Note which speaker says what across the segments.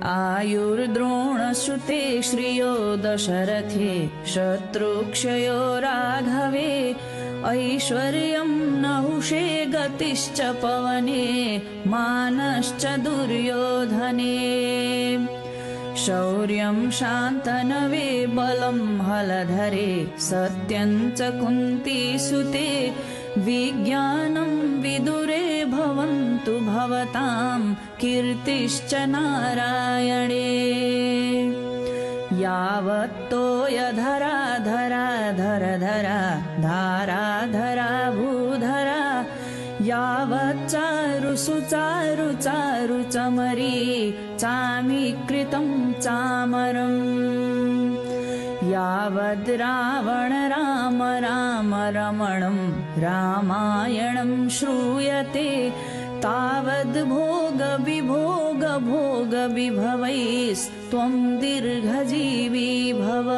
Speaker 1: आयुर्द्रोणश्रुते श्रियो दशरथे शत्रुक्षयो राघवे ऐश्वर्यं नहुषे गतिश्च पवने मानश्च दुर्योधने शौर्यं शान्तनवे बलं हलधरे सत्यं च कुन्तीसुते विज्ञानं विदुरे भवन्तु भवतां कीर्तिश्च नारायणे यावत्तोयधरा धरा धरधरा धाराधरा भूधरा यावच्चारु सुचारु चारु चमरी चामीकृतं चामरम् यावद् रावण राम राम रमणं रामायणं श्रूयते तावद् भोग विभोग भोग विभवैस्त्वं दीर्घजीवी भव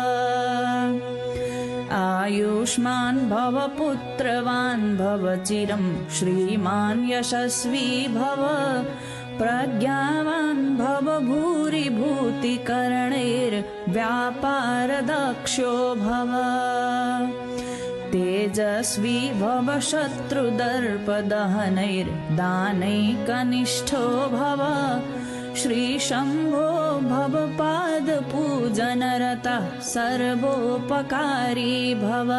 Speaker 1: आयुष्मान् भव पुत्रवान् भव चिरं श्रीमान् यशस्वी भव प्रज्ञावान् भव भूरि भूतिकरणैर्व्यापारदक्षो भव तेजस्वी भव शत्रुदर्पदहनैर्दानैकनिष्ठो भव श्रीशम्भो भव पादपूजनरतः सर्वोपकारी भव।